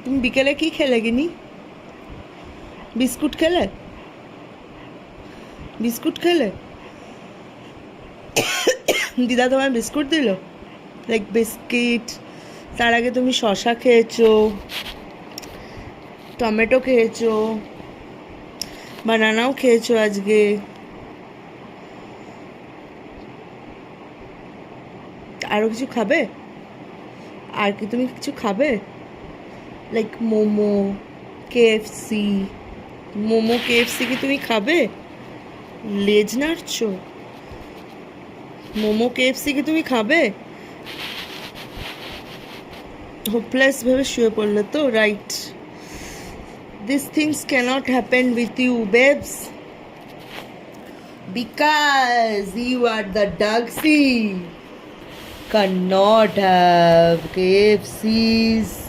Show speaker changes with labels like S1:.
S1: তুমি বিকেলে কি খেলে গিনি? বিস্কুট খেলে? বিস্কুট খেলে? দিদা তোমায় বিস্কুট দিল? Like biscuit? তার আগে তুমি শশা খেয়েছো, টমেটো খেয়েছো, বানানাও খেয়েছো আজকে। আরও কিছু খাবে? আর কি তুমি কিছু খাবে? Like momo, KFC? Momo KFC কি তুমি খাবে? লেজ নাড়ছো? মোমো কেএফসি কি তুমি খাবে? হোপলেস ভেবে শুয়ে পড়লে তো, right? These things cannot happen with you, babes, because you are the Dogsy. Cannot have KFCs.